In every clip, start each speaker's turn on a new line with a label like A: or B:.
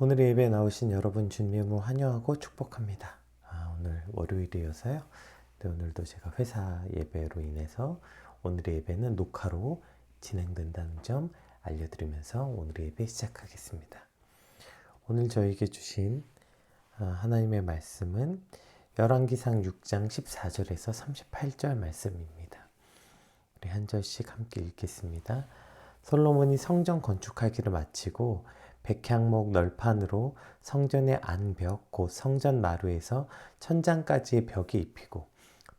A: 오늘의 예배에 나오신 여러분 주님을 환영하고 축복합니다. 오늘 월요일이어서요. 네, 오늘도 제가 회사 예배로 인해서 오늘의 예배는 녹화로 진행된다는 점 알려드리면서 오늘의 예배 시작하겠습니다. 오늘 저에게 주신 하나님의 말씀은 열왕기상 6장 14절에서 38절 말씀입니다. 우리 한 절씩 함께 읽겠습니다. 솔로몬이 성전 건축하기를 마치고 백향목 널판으로 성전의 안벽 곧 성전 마루에서 천장까지의 벽에 입히고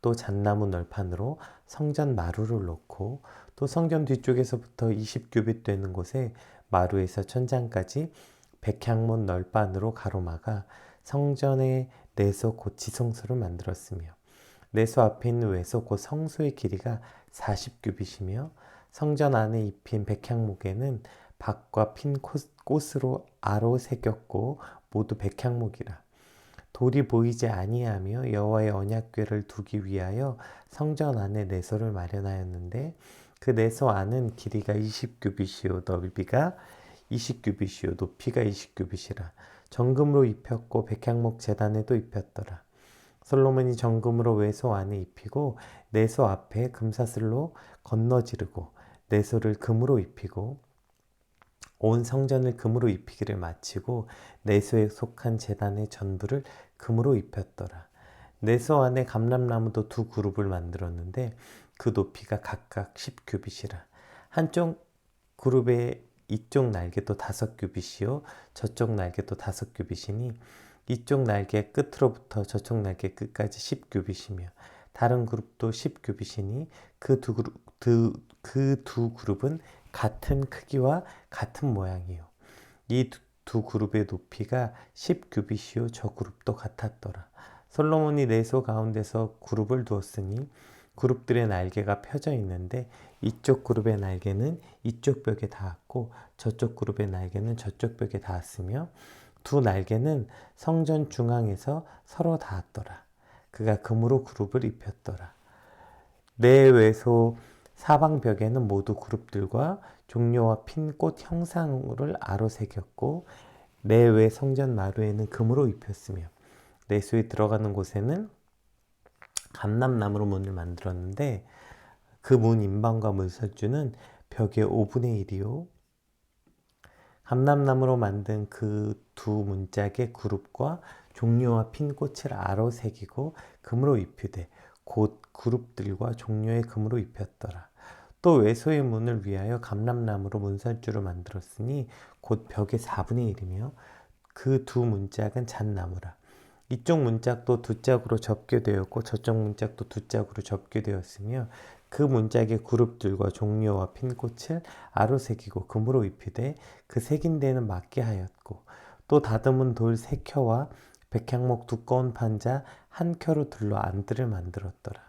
A: 또 잣나무 널판으로 성전 마루를 놓고 또 성전 뒤쪽에서부터 20규빗 되는 곳에 마루에서 천장까지 백향목 널판으로 가로막아 성전의 내소 곧 지성소를 만들었으며 내소 앞에 있는 외소 곧 성소의 길이가 40규빗이며 성전 안에 입힌 백향목에는 박과 핀 꽃으로 아로 새겼고 모두 백향목이라. 돌이 보이지 아니하며 여호와의 언약궤를 두기 위하여 성전 안에 내소를 마련하였는데 그 내소 안은 길이가 20규빗이요 넓이가 20규빗이요 높이가 20규빗이라. 정금으로 입혔고 백향목 제단에도 입혔더라. 솔로몬이 정금으로 외소 안에 입히고 내소 앞에 금사슬로 건너지르고 내소를 금으로 입히고 온 성전을 금으로 입히기를 마치고 내소에 속한 제단의 전부를 금으로 입혔더라. 내소 안에 감람나무도 두 그룹을 만들었는데 그 높이가 각각 10규빗이라. 한쪽 그룹의 이쪽 날개도 5규빗이요 저쪽 날개도 5규빗이니 이쪽 날개 끝으로부터 저쪽 날개 끝까지 10규빗이며 다른 그룹도 10규빗이니 그 두 그룹은 같은 크기와 같은 모양이요. 이 두 그룹의 높이가 10규빗이요 저 그룹도 같았더라. 솔로몬이 내소 가운데서 그룹을 두었으니 그룹들의 날개가 펴져 있는데 이쪽 그룹의 날개는 이쪽 벽에 닿았고 저쪽 그룹의 날개는 저쪽 벽에 닿았으며 두 날개는 성전 중앙에서 서로 닿았더라. 그가 금으로 그룹을 입혔더라. 내외소 사방벽에는 모두 그룹들과 종려와 핀 꽃 형상을 아로 새겼고 내외 성전 마루에는 금으로 입혔으며 내소에 들어가는 곳에는 감람나무로 문을 만들었는데 그 문 인방과 문설주는 벽의 5분의 1이요 감람나무로 만든 그 두 문짝의 그룹과 종려와 핀 꽃을 아로 새기고 금으로 입히되 곧 그룹들과 종려의 금으로 입혔더라. 또 외소의 문을 위하여 감람나무로 문설주를 만들었으니 곧 벽의 4분의 1이며 그 두 문짝은 잣나무라. 이쪽 문짝도 두 짝으로 접게되었고 저쪽 문짝도 두 짝으로 접게되었으며 그 문짝의 그룹들과 종려와 핀 꽃을 아로 새기고 금으로 입히되 그 새긴 데는 맞게 하였고 또 다듬은 돌 3켜와 백향목 두꺼운 판자 1켜로 둘러 안들을 만들었더라.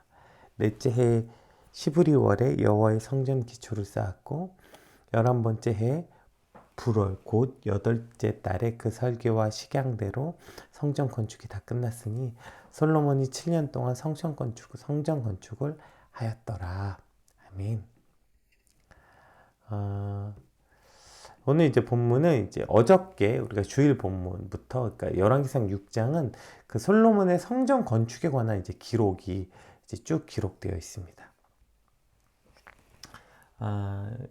A: 넷째 해 시브리월에 여호와의 성전 기초를 쌓았고 11번째 해 불월 곧 8째 달에 그 설계와 식양대로 성전 건축이 다 끝났으니 솔로몬이 7년 동안 성전 건축을 하였더라. 아멘. 오늘 이제 본문은 이제 어저께 우리가 주일 본문부터 그러니까 열왕기상 6장은 그 솔로몬의 성전 건축에 관한 이제 기록이 이제 쭉 기록되어 있습니다.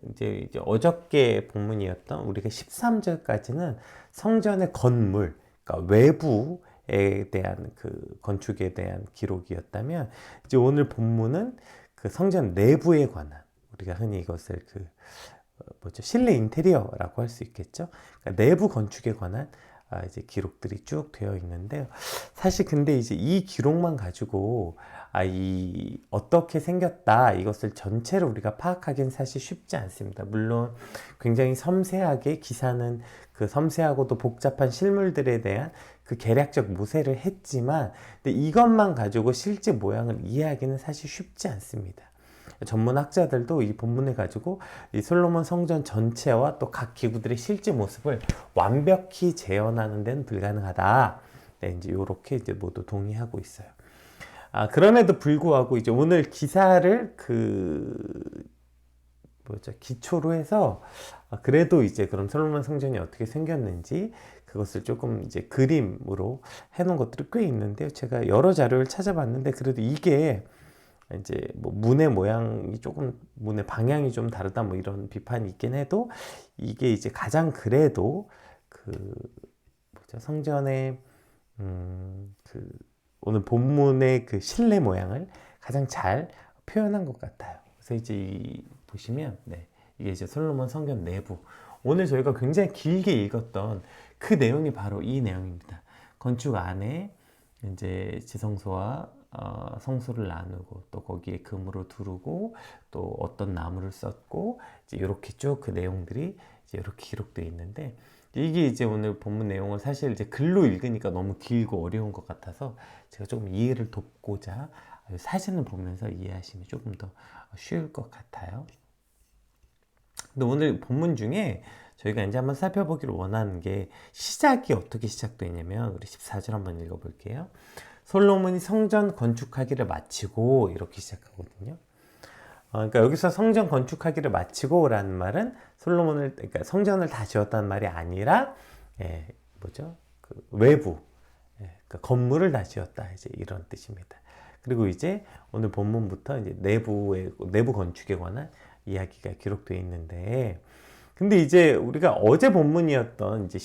A: 이제 어저께 본문이었던 우리가 13절까지는 성전의 건물, 그러니까 외부에 대한 그 건축에 대한 기록이었다면 이제 오늘 본문은 그 성전 내부에 관한 우리가 흔히 이것을 실내 인테리어라고 할 수 있겠죠. 그러니까 내부 건축에 관한 이제 기록들이 쭉 되어 있는데요. 사실 근데 이제 이 기록만 가지고 어떻게 생겼다 이것을 전체를 우리가 파악하기는 사실 쉽지 않습니다. 물론 굉장히 섬세하게 기사는 그 섬세하고도 복잡한 실물들에 대한 그 계략적 모세를 했지만 근데 이것만 가지고 실제 모양을 이해하기는 사실 쉽지 않습니다. 전문학자들도 이 본문을 가지고 이 솔로몬 성전 전체와 또 각 기구들의 실제 모습을 완벽히 재현하는 데는 불가능하다. 네, 이제 이렇게 이제 모두 동의하고 있어요. 그럼에도 불구하고 이제 오늘 기사를 기초로 해서 그래도 이제 그럼 솔로몬 성전이 어떻게 생겼는지 그것을 조금 이제 그림으로 해놓은 것들이 꽤 있는데요. 제가 여러 자료를 찾아봤는데 그래도 이게 이제 뭐 문의 모양이 조금 문의 방향이 좀 다르다 뭐 이런 비판이 있긴 해도 이게 이제 가장 그래도 그 뭐죠 성전의 그 오늘 본문의 그 실내 모양을 가장 잘 표현한 것 같아요. 그래서 이제 보시면 이게 이제 솔로몬 성전 내부 오늘 저희가 굉장히 길게 읽었던 그 내용이 바로 이 내용입니다. 건축 안에 이제 지성소와 성소를 나누고 또 거기에 금으로 두르고 또 어떤 나무를 썼고 이제 이렇게 쭉 그 내용들이 이제 이렇게 기록되어 있는데 이게 이제 오늘 본문 내용을 사실 이제 글로 읽으니까 너무 길고 어려운 것 같아서 제가 조금 이해를 돕고자 사진을 보면서 이해하시면 조금 더 쉬울 것 같아요. 근데 오늘 본문 중에 저희가 이제 한번 살펴보기를 원하는 게 시작이 어떻게 시작되냐면 우리 14절 한번 읽어볼게요. 솔로몬이 성전 건축하기를 마치고 이렇게 시작하거든요. 그러니까 여기서 성전 건축하기를 마치고 라는 말은 그러니까 성전을 다 지었다는 말이 아니라 그 외부 그러니까 건물을 다 지었다 이제 이런 뜻입니다. 그리고 이제 오늘 본문부터 이제 내부 건축에 관한 이야기가 기록되어 있는데 근데 이제 우리가 어제 본문이었던 이제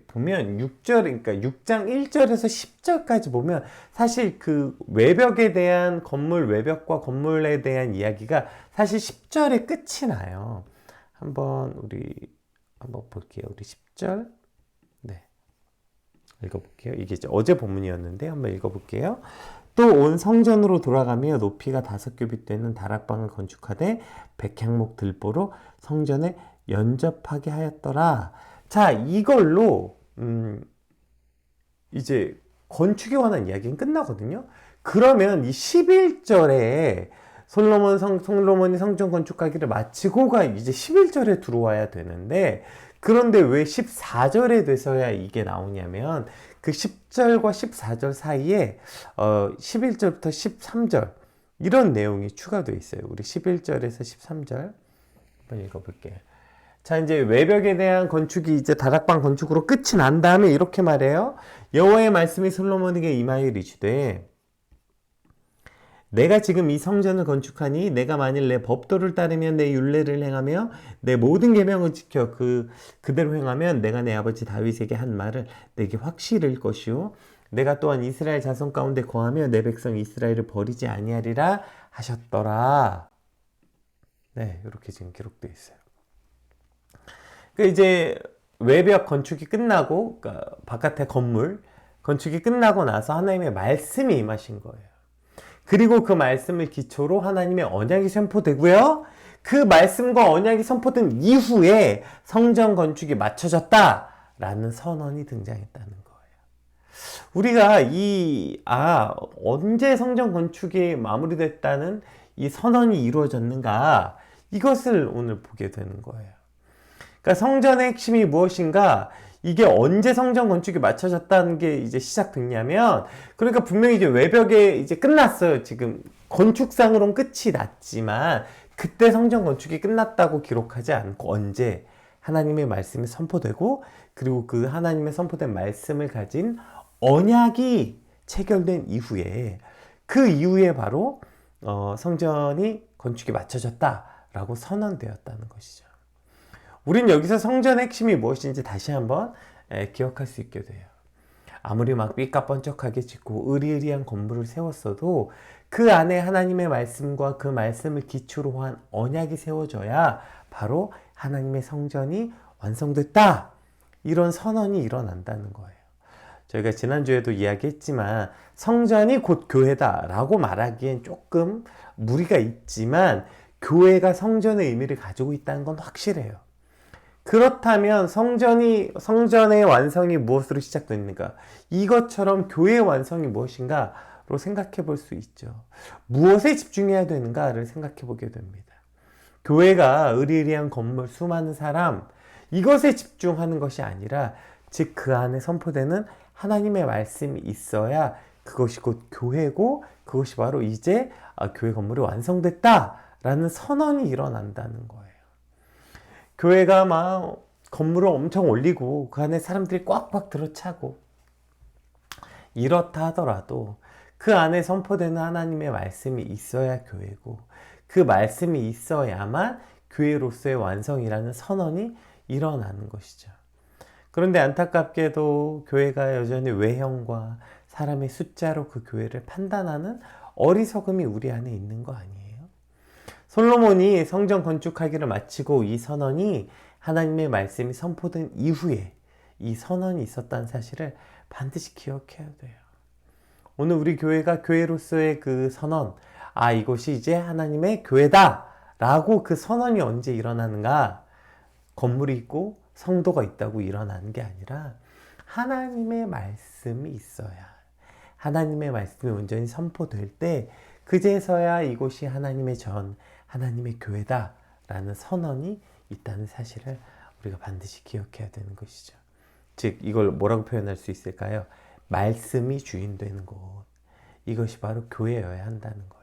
A: 보면 6절, 그러니까 6장 1절에서 10절까지 보면 사실 그 외벽에 대한 건물 외벽과 건물에 대한 이야기가 사실 10절에 끝이 나요. 한번 볼게요. 우리 10절. 읽어볼게요. 이게 이제 어제 본문이었는데 한번 읽어볼게요. 또 온 성전으로 돌아가며 높이가 5규빗 되는 다락방을 건축하되 백향목 들보로 성전에 연접하게 하였더라. 자, 이걸로 이제 건축에 관한 이야기는 끝나거든요. 그러면 이 11절에 솔로몬이 성전 건축하기를 마치고가 이제 11절에 들어와야 되는데 그런데 왜 14절에 돼서야 이게 나오냐면 그 10절과 14절 사이에 11절부터 13절 이런 내용이 추가되어 있어요. 우리 11절에서 13절 한번 읽어볼게요. 자, 이제 외벽에 대한 건축이 이제 다락방 건축으로 끝이 난 다음에 이렇게 말해요. 여호와의 말씀이 솔로몬에게 임하여 이르시되 내가 지금 이 성전을 건축하니 내가 만일 내 법도를 따르며 내 율례를 행하며 내 모든 계명을 지켜 그대로 행하면 내가 내 아버지 다윗에게 한 말을 내게 확실할 것이요 내가 또한 이스라엘 자손 가운데 거하며 내 백성 이스라엘을 버리지 아니하리라 하셨더라. 네, 이렇게 지금 기록되어 있어요. 이제 외벽 건축이 끝나고 그러니까 바깥의 건물 건축이 끝나고 나서 하나님의 말씀이 임하신 거예요. 그리고 그 말씀을 기초로 하나님의 언약이 선포되고요. 그 말씀과 언약이 선포된 이후에 성전 건축이 마쳐졌다라는 선언이 등장했다는 거예요. 우리가 언제 성전 건축이 마무리됐다는 이 선언이 이루어졌는가 이것을 오늘 보게 되는 거예요. 그러니까 성전의 핵심이 무엇인가? 이게 언제 성전 건축이 마쳐졌다는 게 이제 시작됐냐면, 그러니까 분명히 이제 외벽에 이제 끝났어요. 지금 건축상으로는 끝이 났지만, 그때 성전 건축이 끝났다고 기록하지 않고 언제 하나님의 말씀이 선포되고, 그리고 그 하나님의 선포된 말씀을 가진 언약이 체결된 이후에, 그 이후에 바로 성전이 건축이 마쳐졌다라고 선언되었다는 것이죠. 우린 여기서 성전의 핵심이 무엇인지 다시 한번 기억할 수 있게 돼요. 아무리 막 삐까뻔쩍하게 짓고 으리으리한 건물을 세웠어도 그 안에 하나님의 말씀과 그 말씀을 기초로 한 언약이 세워져야 바로 하나님의 성전이 완성됐다. 이런 선언이 일어난다는 거예요. 저희가 지난주에도 이야기했지만 성전이 곧 교회다라고 말하기엔 조금 무리가 있지만 교회가 성전의 의미를 가지고 있다는 건 확실해요. 그렇다면 성전의 완성이 무엇으로 시작됐는가? 이것처럼 교회의 완성이 무엇인가로 생각해 볼 수 있죠. 무엇에 집중해야 되는가를 생각해 보게 됩니다. 교회가 으리으리한 건물, 수많은 사람, 이것에 집중하는 것이 아니라 즉 그 안에 선포되는 하나님의 말씀이 있어야 그것이 곧 교회고 그것이 바로 이제 교회 건물이 완성됐다라는 선언이 일어난다는 거예요. 교회가 막 건물을 엄청 올리고 그 안에 사람들이 꽉꽉 들어차고 이렇다 하더라도 그 안에 선포되는 하나님의 말씀이 있어야 교회고, 그 말씀이 있어야만 교회로서의 완성이라는 선언이 일어나는 것이죠. 그런데 안타깝게도 교회가 여전히 외형과 사람의 숫자로 그 교회를 판단하는 어리석음이 우리 안에 있는 거 아니에요? 솔로몬이 성전 건축하기를 마치고 이 선언이 하나님의 말씀이 선포된 이후에 이 선언이 있었다는 사실을 반드시 기억해야 돼요. 오늘 우리 교회가 교회로서의 그 선언, 이것이 이제 하나님의 교회다 라고 그 선언이 언제 일어나는가? 건물이 있고 성도가 있다고 일어나는 게 아니라 하나님의 말씀이 있어야, 하나님의 말씀이 온전히 선포될 때 그제서야 이곳이 하나님의 전, 하나님의 교회다 라는 선언이 있다는 사실을 우리가 반드시 기억해야 되는 것이죠. 즉 이걸 뭐라고 표현할 수 있을까요? 말씀이 주인 되는 곳, 이것이 바로 교회여야 한다는 거예요.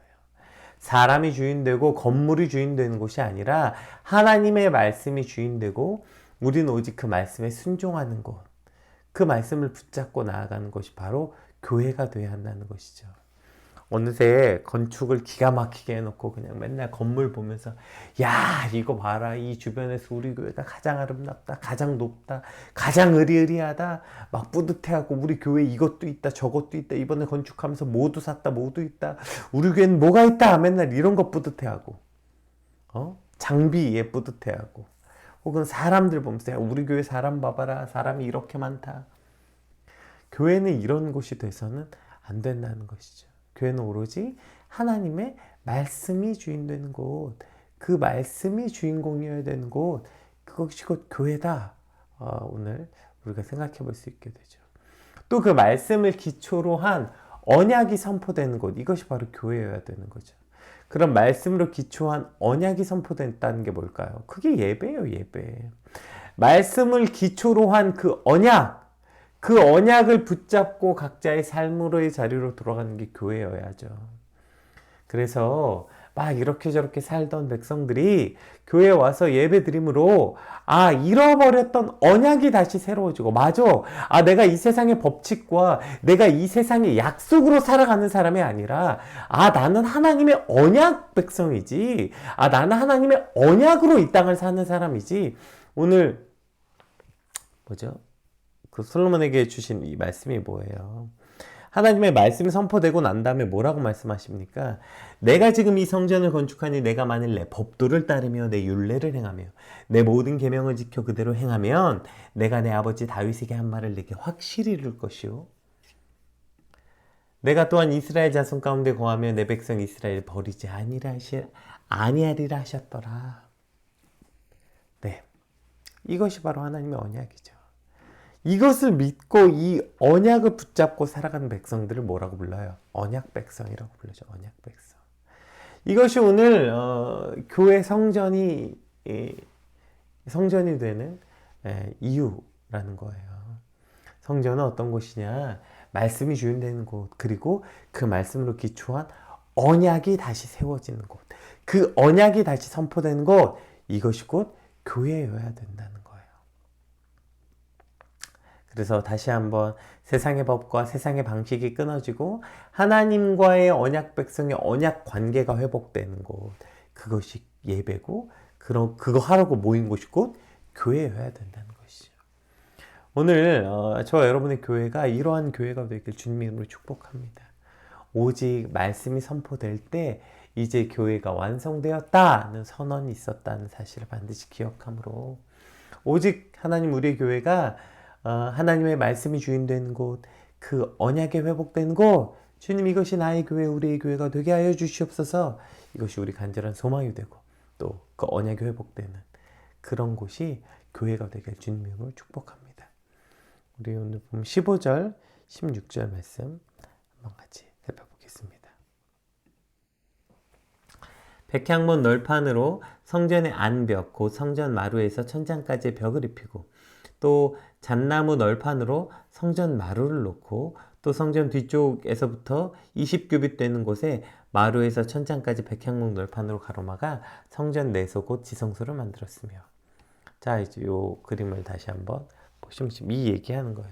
A: 사람이 주인 되고 건물이 주인 되는 곳이 아니라 하나님의 말씀이 주인 되고 우리는 오직 그 말씀에 순종하는 곳, 그 말씀을 붙잡고 나아가는 것이 바로 교회가 되어야 한다는 것이죠. 어느새 건축을 기가 막히게 해놓고 그냥 맨날 건물 보면서 야 이거 봐라, 이 주변에서 우리 교회가 가장 아름답다, 가장 높다, 가장 의리의리하다 막 뿌듯해하고 우리 교회 이것도 있다 저것도 있다, 이번에 건축하면서 모두 샀다 모두 있다, 우리 교회는 뭐가 있다, 맨날 이런 거 뿌듯해하고 장비에 뿌듯해하고, 혹은 사람들 보면서 야 우리 교회 사람 봐봐라, 사람이 이렇게 많다. 교회는 이런 곳이 돼서는 안 된다는 것이죠. 교회는 오로지 하나님의 말씀이 주인 되는 곳, 그 말씀이 주인공이어야 되는 곳, 그것이 곧 교회다. 오늘 우리가 생각해 볼 수 있게 되죠. 또 그 말씀을 기초로 한 언약이 선포되는 곳, 이것이 바로 교회여야 되는 거죠. 그런 말씀으로 기초한 언약이 선포됐다는 게 뭘까요? 그게 예배예요, 예배. 말씀을 기초로 한 그 언약, 그 언약을 붙잡고 각자의 삶으로의 자리로 돌아가는 게 교회여야죠. 그래서 막 이렇게 저렇게 살던 백성들이 교회에 와서 예배 드림으로 잃어버렸던 언약이 다시 새로워지고, 맞아, 내가 이 세상의 법칙과 내가 이 세상의 약속으로 살아가는 사람이 아니라 나는 하나님의 언약 백성이지, 나는 하나님의 언약으로 이 땅을 사는 사람이지. 오늘 그 솔로몬에게 주신 이 말씀이 뭐예요? 하나님의 말씀이 선포되고 난 다음에 뭐라고 말씀하십니까? 내가 지금 이 성전을 건축하니 내가 만일 내 법도를 따르며 내 율례를 행하며 내 모든 계명을 지켜 그대로 행하면 내가 내 아버지 다윗에게 한 말을 내게 확실히 이룰 것이요, 내가 또한 이스라엘 자손 가운데 거하며 내 백성 이스라엘을 버리지 아니하리라 하셨더라. 네, 이것이 바로 하나님의 언약이죠. 이것을 믿고 이 언약을 붙잡고 살아가는 백성들을 뭐라고 불러요? 언약 백성이라고 불러죠. 언약 백성. 이것이 오늘 교회 성전이 되는 이유라는 거예요. 성전은 어떤 곳이냐? 말씀이 주인되는 곳, 그리고 그 말씀으로 기초한 언약이 다시 세워지는 곳, 그 언약이 다시 선포되는 곳, 이것이 곧 교회여야 된다는 거예요. 그래서 다시 한번 세상의 법과 세상의 방식이 끊어지고 하나님과의 언약 백성의 언약 관계가 회복되는 곳, 그것이 예배고, 그거 하라고 모인 곳이 곧 교회여야 된다는 것이죠. 오늘 저와 여러분의 교회가 이러한 교회가 되길 주님 이름으로 축복합니다. 오직 말씀이 선포될 때 이제 교회가 완성되었다는 선언이 있었다는 사실을 반드시 기억함으로, 오직 하나님 우리의 교회가 하나님의 말씀이 주인되는 곳, 그 언약이 회복된 곳, 주님 이것이 나의 교회, 우리의 교회가 되게 하여 주시옵소서. 이것이 우리 간절한 소망이 되고 또 그 언약이 회복되는 그런 곳이 교회가 되길 주님 이름으로 축복합니다. 우리 오늘 보면 15절, 16절 말씀 한번 같이 살펴보겠습니다. 백향문 널판으로 성전의 안벽, 곧 성전 마루에서 천장까지 벽을 입히고, 또 잣나무 널판으로 성전 마루를 놓고, 또 성전 뒤쪽에서부터 20규빗 되는 곳에 마루에서 천장까지 백향목 널판으로 가로막아 성전 내소 곧 지성소를 만들었으며. 자, 이제 요 그림을 다시 한번 보시면 지금 이 얘기하는 거예요.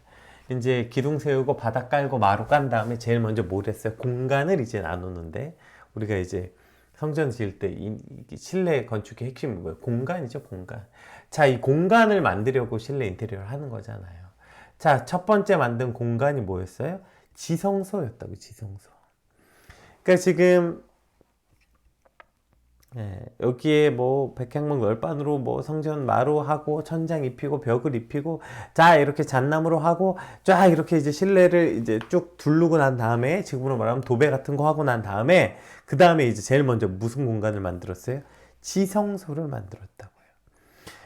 A: 이제 기둥 세우고 바닥 깔고 마루 깐 다음에 제일 먼저 뭘 했어요? 공간을 이제 나누는데, 우리가 이제 성전 지을 때 실내 건축의 핵심은 뭐예요? 공간이죠, 공간. 자, 이 공간을 만들려고 실내 인테리어를 하는 거잖아요. 자, 첫 번째 만든 공간이 뭐였어요? 지성소였다고, 지성소. 그러니까 지금 여기에 뭐 백향목 널판으로 뭐 성전 마루하고 천장 입히고 벽을 입히고, 자 이렇게 잣나무로 하고, 쫙 이렇게 이제 실내를 이제 쭉 두르고 난 다음에, 지금으로 말하면 도배 같은 거 하고 난 다음에, 그 다음에 이제 제일 먼저 무슨 공간을 만들었어요? 지성소를 만들었다고요.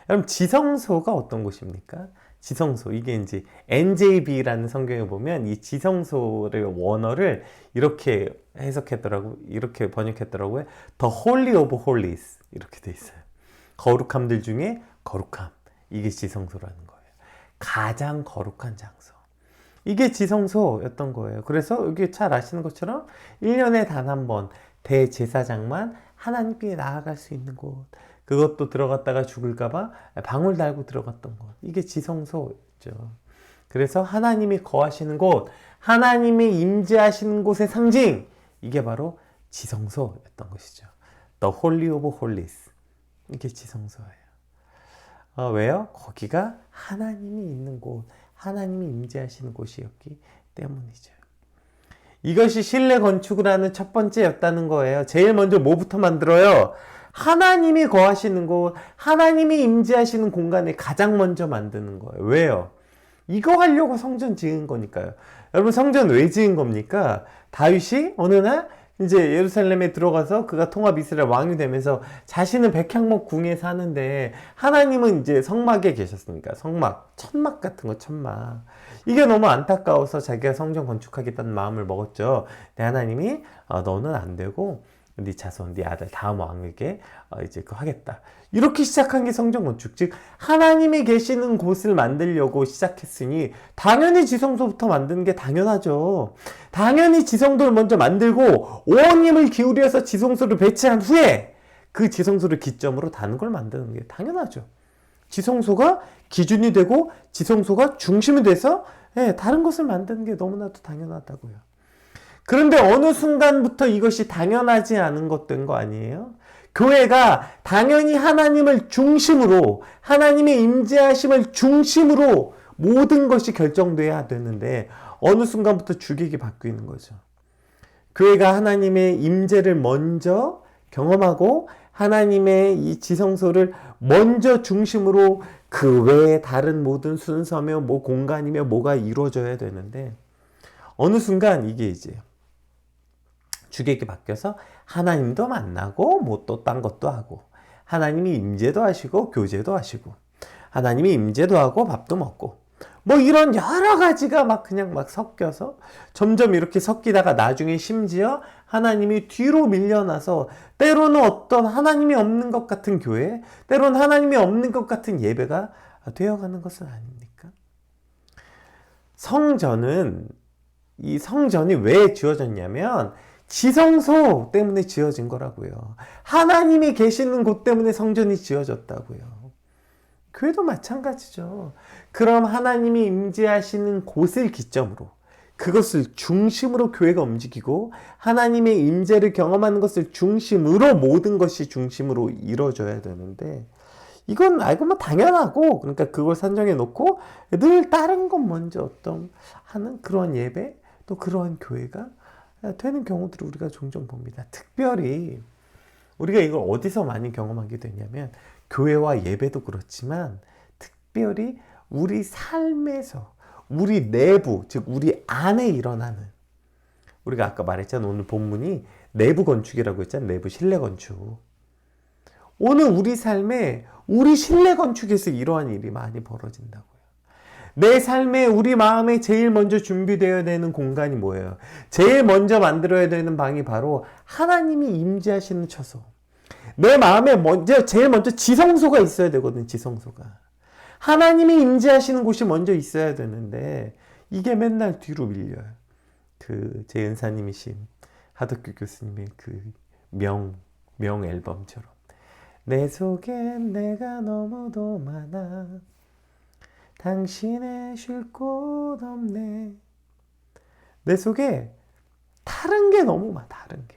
A: 그럼 지성소가 어떤 곳입니까? 지성소, 이게 이제 NJB라는 성경에 보면 이 지성소의 원어를 이렇게 해석했더라고, 이렇게 번역했더라고요. The Holy of Holies 이렇게 돼 있어요. 거룩함들 중에 거룩함, 이게 지성소라는 거예요. 가장 거룩한 장소, 이게 지성소였던 거예요. 그래서 여기 잘 아시는 것처럼 1년에 단 한 번 대제사장만 하나님께 나아갈 수 있는 곳, 그것도 들어갔다가 죽을까봐 방울 달고 들어갔던 곳, 이게 지성소였죠. 그래서 하나님이 거하시는 곳, 하나님이 임재하시는 곳의 상징, 이게 바로 지성소였던 것이죠. The Holy of Holies, 이게 지성소예요. 왜요? 거기가 하나님이 있는 곳, 하나님이 임재하시는 곳이었기 때문이죠. 이것이 실내 건축을 하는 첫 번째였다는 거예요. 제일 먼저 뭐부터 만들어요? 하나님이 거하시는 곳, 하나님이 임재하시는 공간을 가장 먼저 만드는 거예요. 왜요? 이거 하려고 성전 지은 거니까요. 여러분, 성전 왜 지은 겁니까? 다윗이 어느 날 이제 예루살렘에 들어가서 그가 통합 이스라엘 왕이 되면서 자신은 백향목 궁에 사는데, 하나님은 이제 성막에 계셨으니까, 성막, 천막 같은 거, 천막. 이게 너무 안타까워서 자기가 성전 건축하겠다는 마음을 먹었죠. 근데 하나님이 너는 안 되고 네 자손, 네 아들 다음 왕에게 이제 그 하겠다. 이렇게 시작한 게 성전 건축. 즉 하나님이 계시는 곳을 만들려고 시작했으니 당연히 지성소부터 만드는 게 당연하죠. 당연히 지성소를 먼저 만들고 온 힘을 기울여서 지성소를 배치한 후에 그 지성소를 기점으로 다른 걸 만드는 게 당연하죠. 지성소가 기준이 되고 지성소가 중심이 돼서 다른 것을 만드는 게 너무나도 당연하다고요. 그런데 어느 순간부터 이것이 당연하지 않은 것 된 거 아니에요? 교회가 당연히 하나님을 중심으로, 하나님의 임재하심을 중심으로 모든 것이 결정돼야 되는데, 어느 순간부터 주객이 바뀌는 거죠. 교회가 하나님의 임재를 먼저 경험하고 하나님의 이 지성소를 먼저 중심으로, 그 외에 다른 모든 순서며 뭐 공간이며 뭐가 이루어져야 되는데, 어느 순간 이게 이제 주객이 바뀌어서 하나님도 만나고 뭐 또 딴 것도 하고, 하나님이 임재도 하시고 교제도 하시고, 하나님이 임재도 하고 밥도 먹고, 뭐 이런 여러 가지가 막 그냥 막 섞여서 점점 이렇게 섞이다가 나중에 심지어 하나님이 뒤로 밀려나서, 때로는 어떤 하나님이 없는 것 같은 교회, 때로는 하나님이 없는 것 같은 예배가 되어가는 것은 아닙니까? 성전은, 이 성전이 왜 지어졌냐면 지성소 때문에 지어진 거라고요. 하나님이 계시는 곳 때문에 성전이 지어졌다고요. 교회도 마찬가지죠. 그럼 하나님이 임재하시는 곳을 기점으로, 그것을 중심으로 교회가 움직이고, 하나님의 임재를 경험하는 것을 중심으로 모든 것이 중심으로 이루어져야 되는데, 이건 알고 보면 당연하고, 그러니까 그걸 산정해 놓고 늘 다른 것 먼저 어떤 하는 그런 예배, 또 그런 교회가 되는 경우들을 우리가 종종 봅니다. 특별히 우리가 이걸 어디서 많이 경험하게 되냐면, 교회와 예배도 그렇지만 특별히 우리 삶에서, 우리 내부, 즉 우리 안에 일어나는, 우리가 아까 말했잖아요. 오늘 본문이 내부 건축이라고 했잖아요. 내부 실내 건축. 오늘 우리 삶에, 우리 실내 건축에서 이러한 일이 많이 벌어진다고요. 내 삶에, 우리 마음에 제일 먼저 준비되어야 되는 공간이 뭐예요? 제일 먼저 만들어야 되는 방이 바로 하나님이 임재하시는 처소. 내 마음에 제일 먼저 지성소가 있어야 되거든. 지성소가. 하나님이 임재하시는 곳이 먼저 있어야 되는데, 이게 맨날 뒤로 밀려요. 제 은사님이신 하덕규 교수님의 명 앨범처럼 내 속엔 내가 너무도 많아. 당신의 쉴 곳 없네. 내 속에 다른 게 너무 많아. 다른 게.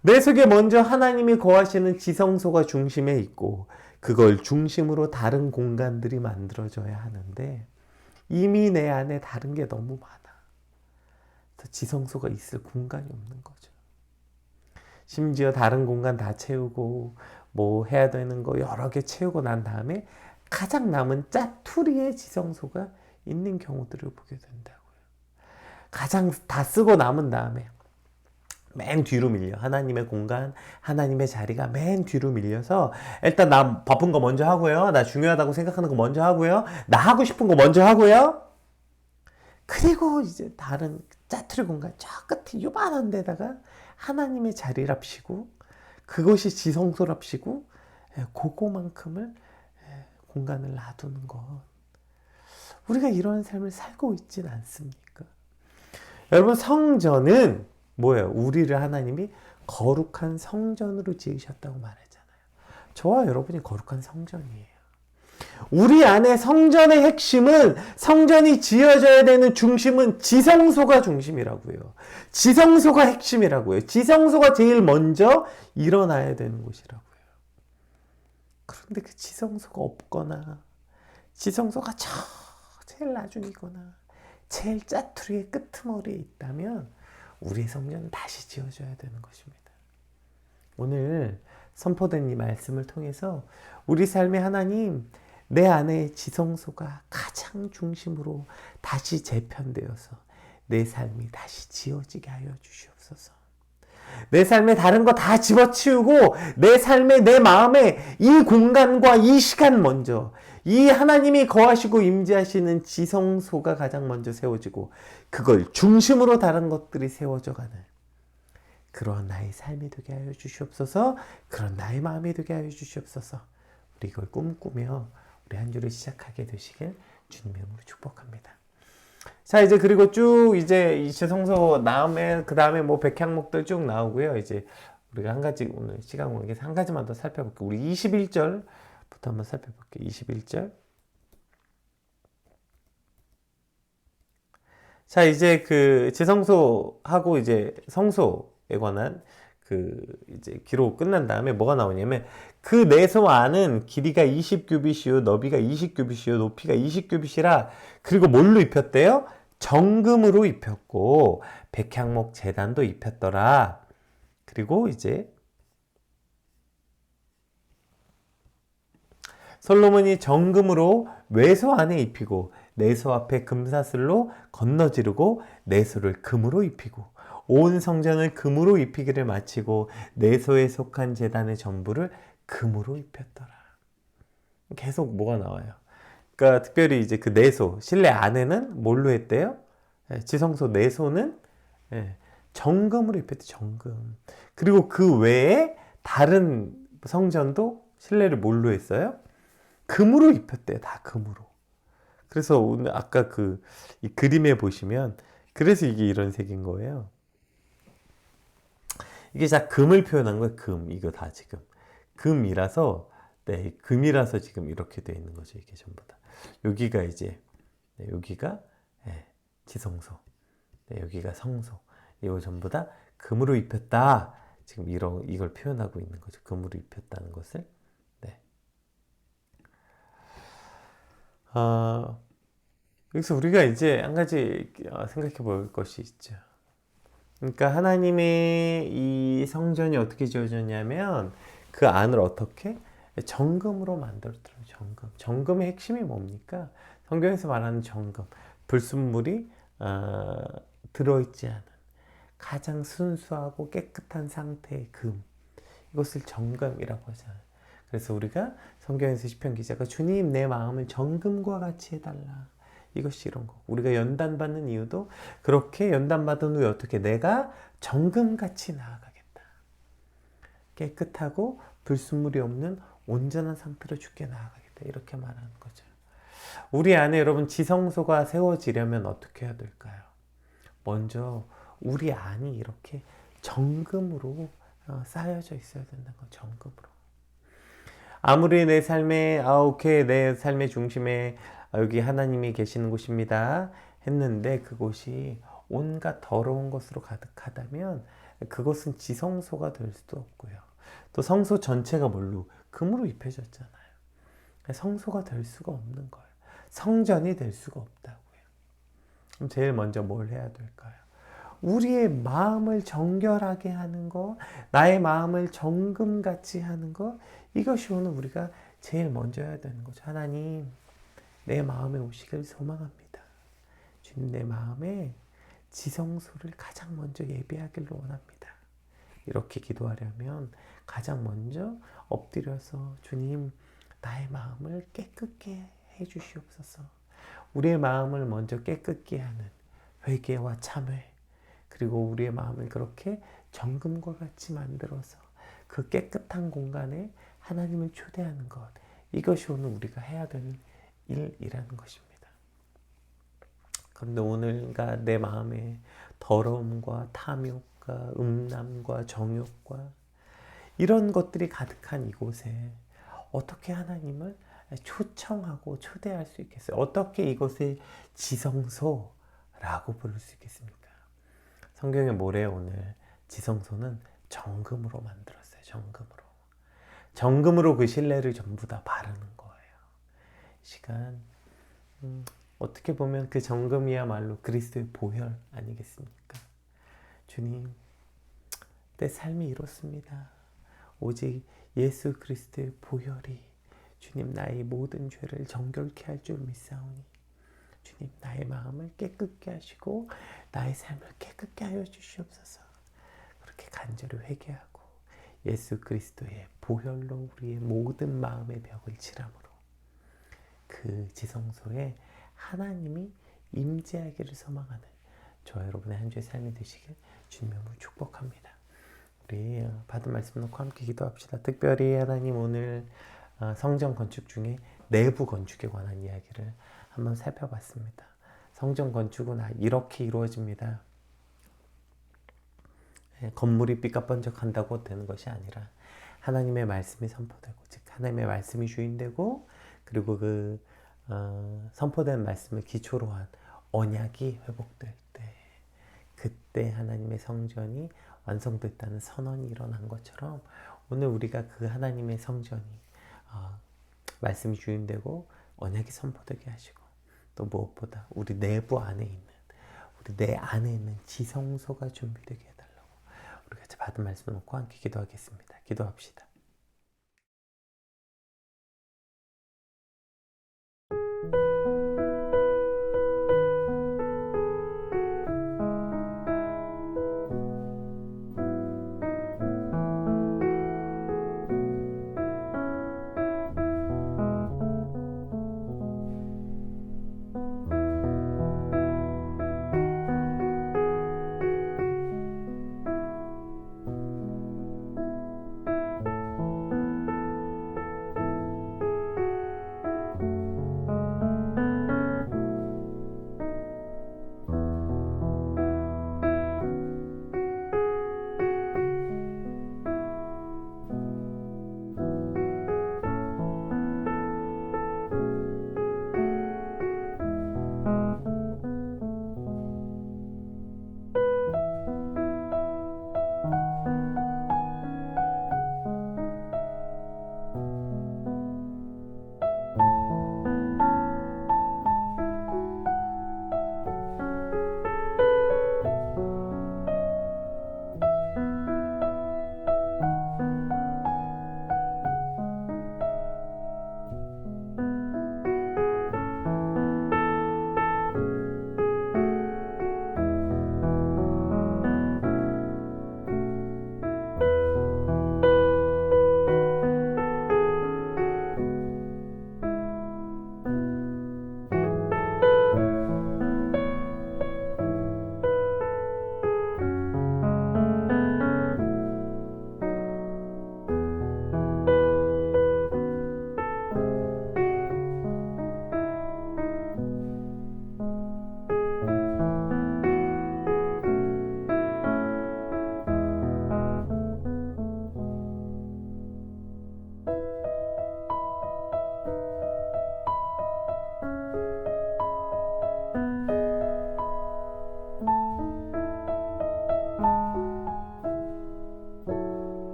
A: 내 속에 먼저 하나님이 거하시는 지성소가 중심에 있고 그걸 중심으로 다른 공간들이 만들어져야 하는데 이미 내 안에 다른 게 너무 많아. 그래서 지성소가 있을 공간이 없는 거죠. 심지어 다른 공간 다 채우고 뭐 해야 되는 거 여러 개 채우고 난 다음에 가장 남은 짜투리의 지성소가 있는 경우들을 보게 된다고요. 가장 다 쓰고 남은 다음에 맨 뒤로 밀려. 하나님의 공간, 하나님의 자리가 맨 뒤로 밀려서 일단 나 바쁜 거 먼저 하고요. 나 중요하다고 생각하는 거 먼저 하고요. 나 하고 싶은 거 먼저 하고요. 그리고 이제 다른 짜투리 공간 저 끝에 요만한 데다가 하나님의 자리랍시고 그것이 지성소랍시고 그거만큼을 공간을 놔두는 것. 우리가 이런 삶을 살고 있진 않습니까? 여러분 성전은 뭐예요? 우리를 하나님이 거룩한 성전으로 지으셨다고 말하잖아요. 저와 여러분이 거룩한 성전이에요. 우리 안에 성전의 핵심은 성전이 지어져야 되는 중심은 지성소가 중심이라고요. 지성소가 핵심이라고요. 지성소가 제일 먼저 일어나야 되는 곳이라고요. 그런데 그 지성소가 없거나 지성소가 제일 나중이거나 제일 짜투리의 끄트머리에 있다면 우리의 성전은 다시 지어져야 되는 것입니다. 오늘 선포된 이 말씀을 통해서 우리 삶의 하나님 내 안에 지성소가 가장 중심으로 다시 재편되어서 내 삶이 다시 지어지게 하여 주시옵소서. 내 삶에 다른 거 다 집어치우고 내 삶에 내 마음에 이 공간과 이 시간 먼저 이 하나님이 거하시고 임재하시는 지성소가 가장 먼저 세워지고 그걸 중심으로 다른 것들이 세워져가는 그러한 나의 삶이 되게 하여 주시옵소서. 그런 나의 마음이 되게 하여 주시옵소서. 우리 이걸 꿈꾸며 우리 한 주를 시작하게 되시길 주님의 이름으로 축복합니다. 자, 이제 그리고 쭉 이제 지성소 다음에 그 다음에 뭐 백향목들 쭉 나오고요. 이제 우리가 한 가지 오늘 시간 관계에서 한 가지만 더 살펴볼게요. 우리 21절부터 한번 살펴볼게요. 21절. 자, 이제 그 지성소하고 이제 성소에 관한 그 이제 기록 끝난 다음에 뭐가 나오냐면 그 내소 안은 길이가 20규빗이요 너비가 20규빗이요 높이가 20규빗이라 그리고 뭘로 입혔대요? 정금으로 입혔고 백향목 제단도 입혔더라. 그리고 이제 솔로몬이 정금으로 외소 안에 입히고 내소 앞에 금사슬로 건너지르고 내소를 금으로 입히고 온 성전을 금으로 입히기를 마치고 내소에 속한 제단의 전부를 금으로 입혔더라. 계속 뭐가 나와요? 그러니까 특별히 이제 그 내소, 실내 안에는 뭘로 했대요? 지성소 내소는 정금으로 입혔대, 정금. 그리고 그 외에 다른 성전도 실내를 뭘로 했어요? 금으로 입혔대요, 다 금으로. 그래서 오늘 아까 그 이 그림에 보시면 그래서 이게 이런 색인 거예요. 이게 다 금을 표현한 거예요. 금. 이거 다 지금. 금이라서, 네, 금이라서 지금 이렇게 되어 있는 거죠. 이게 전부 다. 여기가 이제, 네, 여기가, 네, 지성소. 네, 여기가 성소. 이거 전부 다 금으로 입혔다. 지금 이걸 표현하고 있는 거죠. 금으로 입혔다는 것을. 네. 여기서 우리가 이제 한 가지 생각해 볼 것이 있죠. 그러니까 하나님의 이 성전이 어떻게 지어졌냐면 그 안을 어떻게 정금으로 만들었더라고요. 정금. 정금의 핵심이 뭡니까? 성경에서 말하는 정금. 불순물이 들어있지 않은 가장 순수하고 깨끗한 상태의 금. 이것을 정금이라고 하잖아요. 그래서 우리가 성경에서 시편 기자가 주님 내 마음을 정금과 같이 해달라. 이것이 이런 거. 우리가 연단받는 이유도 그렇게 연단받은 후에 어떻게 내가 정금같이 나아가겠다. 깨끗하고 불순물이 없는 온전한 상태로 주께 나아가겠다. 이렇게 말하는 거죠. 우리 안에 여러분 지성소가 세워지려면 어떻게 해야 될까요? 먼저 우리 안이 이렇게 정금으로 쌓여져 있어야 된다는 거. 정금으로. 아무리 내 삶에 오케이 내 삶의 중심에 여기 하나님이 계시는 곳입니다 했는데 그곳이 온갖 더러운 것으로 가득하다면 그것은 지성소가 될 수도 없고요. 또 성소 전체가 뭘로? 금으로 입혀졌잖아요. 성소가 될 수가 없는 거예요. 성전이 될 수가 없다고요. 그럼 제일 먼저 뭘 해야 될까요? 우리의 마음을 정결하게 하는 것, 나의 마음을 정금같이 하는 것, 이것이 오늘 우리가 제일 먼저 해야 되는 거죠. 하나님, 내 마음에 오시길 소망합니다. 주님, 내 마음에 지성소를 가장 먼저 예비하기를 원합니다. 이렇게 기도하려면 가장 먼저 엎드려서 주님, 나의 마음을 깨끗게 해주시옵소서. 우리의 마음을 먼저 깨끗게 하는 회개와 참회, 그리고 우리의 마음을 그렇게 정금과 같이 만들어서 그 깨끗한 공간에 하나님을 초대하는 것, 이것이 오늘 우리가 해야 되는 일이라는 것입니다. 그런데 오늘가 내 마음에 더러움과 탐욕과 음란과 정욕과 이런 것들이 가득한 이곳에 어떻게 하나님을 초청하고 초대할 수 있겠어요? 어떻게 이것을 지성소라고 부를 수 있겠습니까? 성경에 뭐래요? 오늘 지성소는 정금으로 만들었어요. 정금으로. 정금으로 그 신뢰를 전부 다 바르는 거예요. 시간 어떻게 보면 그 정금이야말로 그리스도의 보혈 아니겠습니까? 주님, 내 삶이 이렇습니다. 오직 예수 그리스도의 보혈이 주님 나의 모든 죄를 정결케 할 줄 믿사오니 주님 나의 마음을 깨끗게 하시고 나의 삶을 깨끗게 하여 주시옵소서. 그렇게 간절히 회개하고 예수 그리스도의 보혈로 우리의 모든 마음의 벽을 칠함으로 그 지성소에 하나님이 임재하기를 소망하는 저 여러분의 한 주의 삶이 되시길 주님으로 축복합니다. 우리 받은 말씀 놓고 함께 기도합시다. 특별히 하나님 오늘 성전 건축 중에 내부 건축에 관한 이야기를 한번 살펴봤습니다. 성전 건축은 이렇게 이루어집니다. 건물이 삐까번쩍한다고 되는 것이 아니라 하나님의 말씀이 선포되고, 즉 하나님의 말씀이 주인되고, 그리고 그 선포된 말씀을 기초로 한 언약이 회복될 때, 그때 하나님의 성전이 완성됐다는 선언이 일어난 것처럼 오늘 우리가 그 하나님의 성전이 말씀이 주인되고 언약이 선포되게 하시고, 또 무엇보다 우리 내부 안에 있는, 우리 내 안에 있는 지성소가 준비되게 해달라고 우리 같이 받은 말씀을 놓고 함께 기도하겠습니다. 기도합시다.